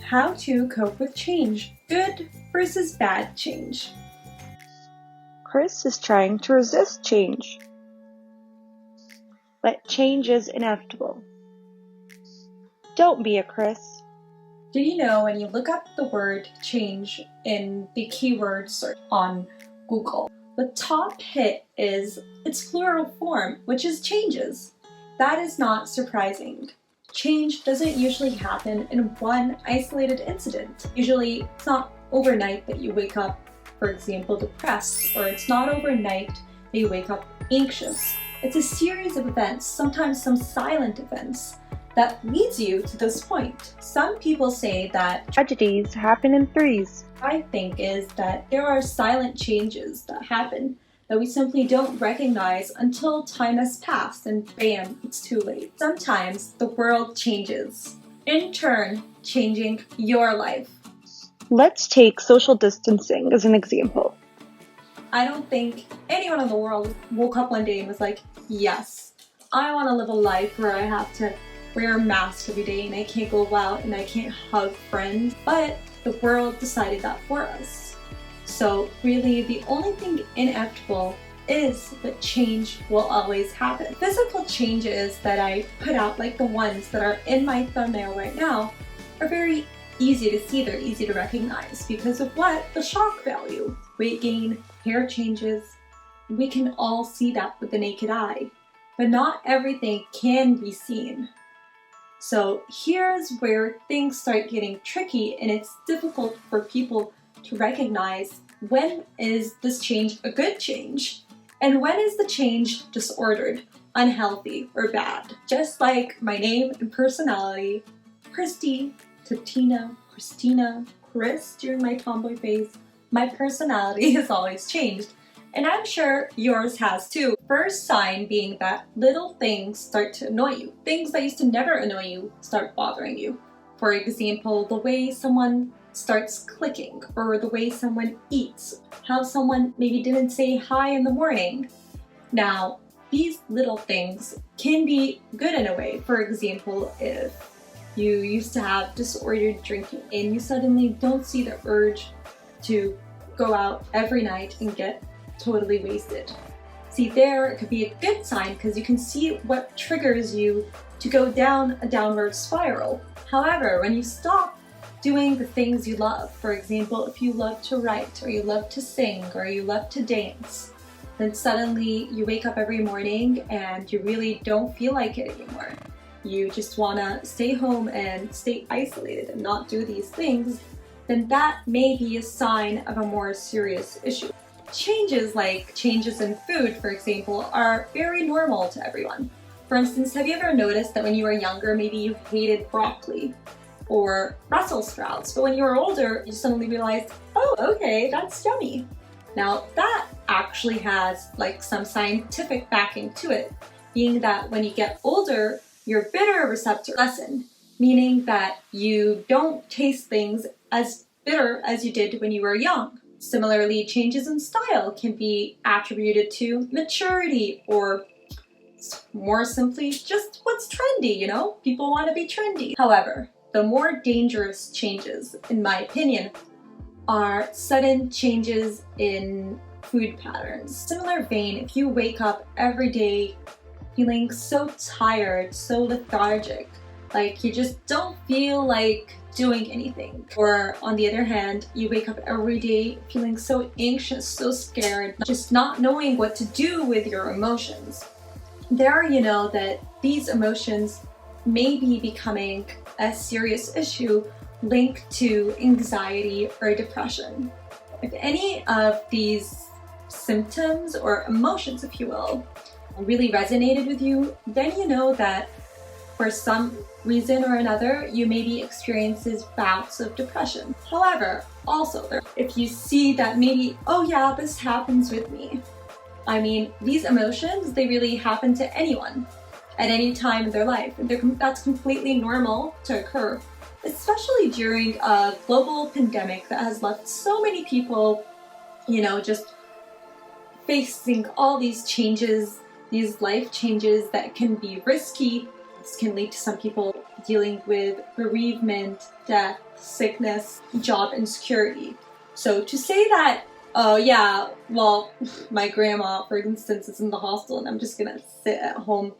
How to cope with change. Good versus bad change. Chris is trying to resist change, but change is inevitable. Don't be a Chris. Do you know when you look up the word change in the keyword search on Google, the top hit is its plural form, which is changes. That is not surprising. Change doesn't usually happen in one isolated incident. Usually, it's not overnight that you wake up, for example, depressed, or it's not overnight that you wake up anxious. It's a series of events, sometimes some silent events, that leads you to this point. Some people say that Tragedies happen in threes. I think is that there are silent changes that happen that we simply don't recognize until time has passed and bam, it's too late. Sometimes the world changes, in turn changing your life. Let's take social distancing as an example. I don't think anyone in the world woke up one day and was like, yes, I want to live a life where I have to wear a mask every day and I can't go out and I can't hug friends, but the world decided that for us. So really the only thing inevitable is that change will always happen. Physical changes that I put out, like the ones that are in my thumbnail right now, are very easy to see, they're easy to recognize because of what? The shock value. Weight gain, hair changes, we can all see that with the naked eye, but not everything can be seen. So here's where things start getting tricky and it's difficult for people to recognize when is this change a good change and when is the change disordered, unhealthy, or bad. Just like my name and personality, Christy, Tatina, Christina, Chris during my tomboy phase, my personality has always changed. And I'm sure yours has too. First sign being that little things start to annoy you. Things that used to never annoy you start bothering you. For example, the way someone starts clicking, or the way someone eats, how someone maybe didn't say hi in the morning. Now, these little things can be good in a way. For example, if you used to have disordered drinking and you suddenly don't see the urge to go out every night and get totally wasted. See, there it could be a good sign because you can see what triggers you to go down a downward spiral. However, when you stop doing the things you love, for example, if you love to write or you love to sing or you love to dance, then suddenly you wake up every morning and you really don't feel like it anymore. You just want to stay home and stay isolated and not do these things, then that may be a sign of a more serious issue. Changes like changes in food, for example, are very normal to everyone. For instance, have you ever noticed that when you were younger, maybe you hated broccoli or Brussels sprouts, but when you were older, you suddenly realized, oh, okay, that's yummy. Now, that actually has like some scientific backing to it, being that when you get older, your bitter receptor lessen, meaning that you don't taste things as bitter as you did when you were young. Similarly, changes in style can be attributed to maturity or more simply just what's trendy, you know? People want to be trendy. However, the more dangerous changes, in my opinion, are sudden changes in food patterns. Similar vein, if you wake up every day feeling so tired, so lethargic, like you just don't feel like doing anything. Or on the other hand, you wake up every day feeling so anxious, so scared, just not knowing what to do with your emotions. There you know that these emotions may be becoming a serious issue linked to anxiety or depression. If any of these symptoms or emotions, if you will, really resonated with you, then you know that for some reason or another, you may be experiencing bouts of depression. However, also, if you see that maybe, oh yeah, this happens with me. I mean, these emotions, they really happen to anyone at any time in their life. And that's completely normal to occur, especially during a global pandemic that has left so many people, you know, just facing all these changes, these life changes that can be risky This can lead to some people dealing with bereavement, death, sickness, job insecurity. So to say that, oh yeah, well, my grandma, for instance, is in the hospital and I'm just gonna sit at home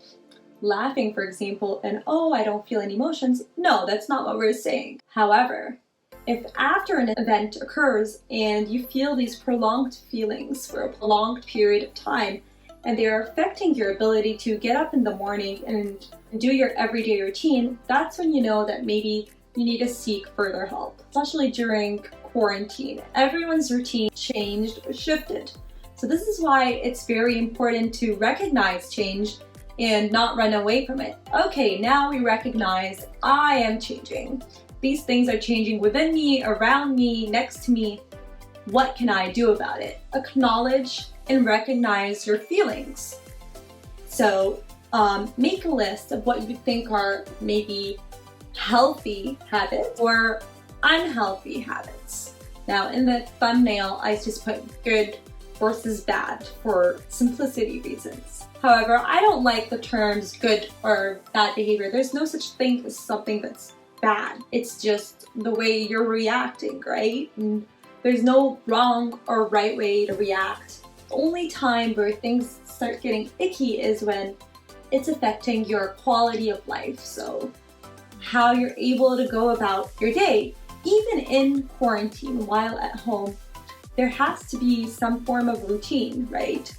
laughing, for example, and oh, I don't feel any emotions. No, that's not what we're saying. However, if after an event occurs and you feel these prolonged feelings for a prolonged period of time, and they are affecting your ability to get up in the morning and do your everyday routine, that's when you know that maybe you need to seek further help. Especially during quarantine, everyone's routine changed or shifted. So this is why it's very important to recognize change and not run away from it. Okay, now we recognize I am changing. These things are changing within me, around me, next to me. What can I do about it? Acknowledge and recognize your feelings. So make a list of what you think are maybe healthy habits or unhealthy habits. Now in the thumbnail, I just put good versus bad for simplicity reasons. However, I don't like the terms good or bad behavior. There's no such thing as something that's bad. It's just the way you're reacting, right? And there's no wrong or right way to react. The only time where things start getting icky is when it's affecting your quality of life. So how you're able to go about your day. Even in quarantine, while at home, there has to be some form of routine, right?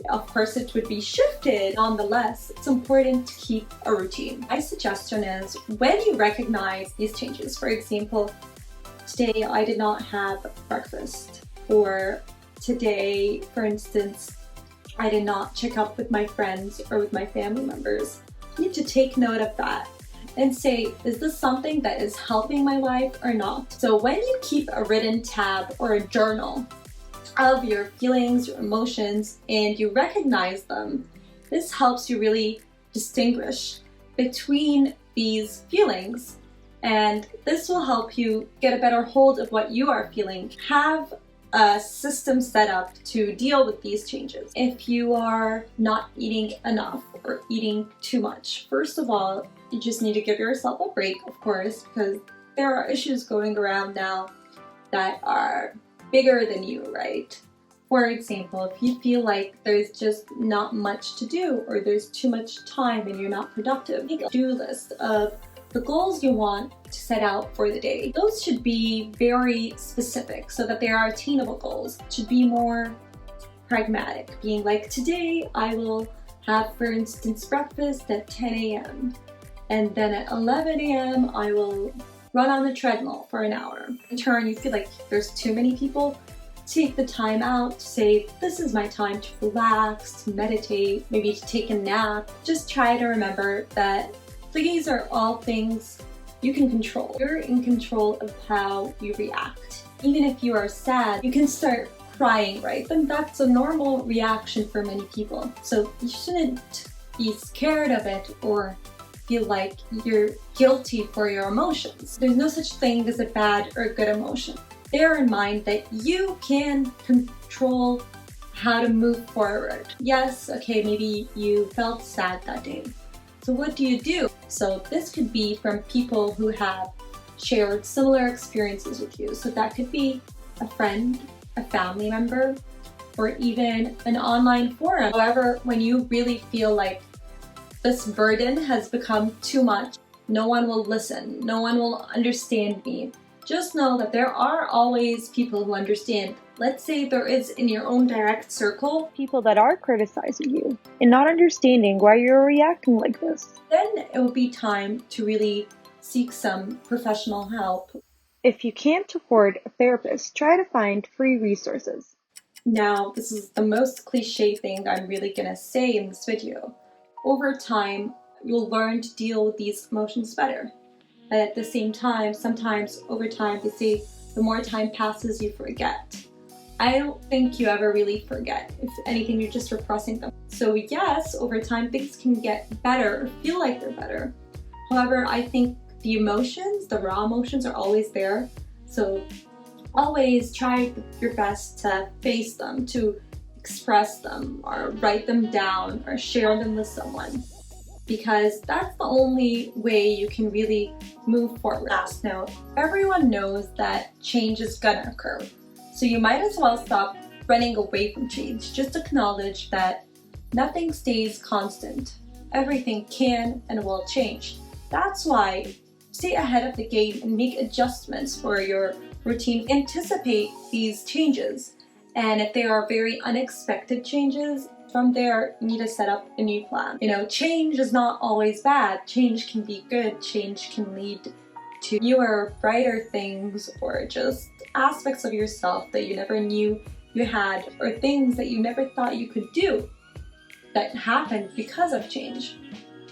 Of course, it would be shifted. Nonetheless, it's important to keep a routine. My suggestion is when you recognize these changes, for example, today I did not have breakfast, or today, for instance, I did not check up with my friends or with my family members. You need to take note of that and say, is this something that is helping my life or not? So when you keep a written tab or a journal of your feelings, your emotions, and you recognize them, this helps you really distinguish between these feelings, and this will help you get a better hold of what you are feeling. Have a system set up to deal with these changes. If you are not eating enough or eating too much, first of all, you just need to give yourself a break, of course, because there are issues going around now that are bigger than you, right? For example, if you feel like there's just not much to do or there's too much time and you're not productive, make a to-do list of the goals you want to set out for the day. Those should be very specific so that they are attainable goals. It should be more pragmatic, being like, today I will have, for instance, breakfast at 10 a.m. and then at 11 a.m. I will run on the treadmill for an hour. In turn, you feel like there's too many people, take the time out to say, this is my time to relax, to meditate, maybe to take a nap. Just try to remember that these are all things you can control. You're in control of how you react. Even if you are sad, you can start crying, right? Then that's a normal reaction for many people. So you shouldn't be scared of it or feel like you're guilty for your emotions. There's no such thing as a bad or good emotion. Bear in mind that you can control how to move forward. Yes, okay, maybe you felt sad that day. So what do you do? So this could be from people who have shared similar experiences with you. So that could be a friend, a family member, or even an online forum. However, when you really feel like this burden has become too much, no one will listen, no one will understand me, just know that there are always people who understand. Let's say there is in your own direct circle people that are criticizing you and not understanding why you're reacting like this. Then it will be time to really seek some professional help. If you can't afford a therapist, try to find free resources. Now, this is the most cliche thing I'm really gonna say in this video. Over time, you'll learn to deal with these emotions better. But at the same time, sometimes over time, they say the more time passes, you forget. I don't think you ever really forget. If anything, you're just repressing them. So yes, over time, things can get better or feel like they're better. However, I think the emotions, the raw emotions are always there. So always try your best to face them, to express them, or write them down, or share them with someone. because that's the only way you can really move forward. Last note, everyone knows that change is gonna occur, so you might as well stop running away from change. Just acknowledge that nothing stays constant. Everything can and will change. That's why stay ahead of the game and make adjustments for your routine. Anticipate these changes, and if they are very unexpected changes, from there you need to set up a new plan. Change is not always bad. Change can be good. Change can lead to newer, brighter things, or just aspects of yourself that you never knew you had, or things that you never thought you could do that happened because of change.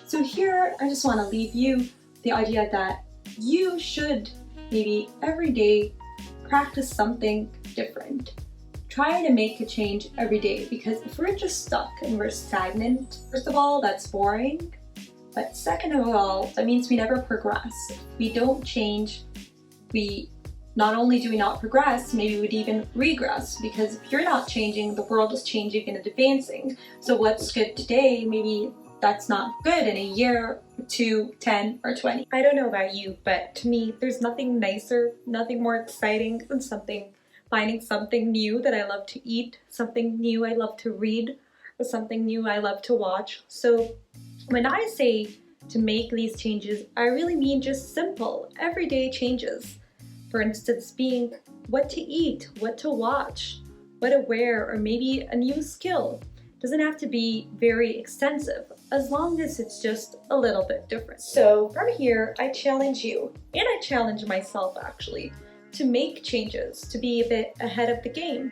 So here I just want to leave you the idea that you should maybe every day practice something different. Try to make a change every day, because if we're just stuck and we're stagnant, first of all, that's boring. But second of all, that means we never progress. If we don't change, not only do we not progress, maybe we'd even regress, because if you're not changing, the world is changing and advancing. So what's good today, maybe that's not good in a year, 2, 10, or 20. I don't know about you, but to me, there's nothing nicer, nothing more exciting than finding something new that I love to eat, something new I love to read, or something new I love to watch. So when I say to make these changes, I really mean just simple, everyday changes. For instance, being what to eat, what to watch, what to wear, or maybe a new skill. It doesn't have to be very extensive, as long as it's just a little bit different. So from here, I challenge you, and I challenge myself actually, to make changes, to be a bit ahead of the game.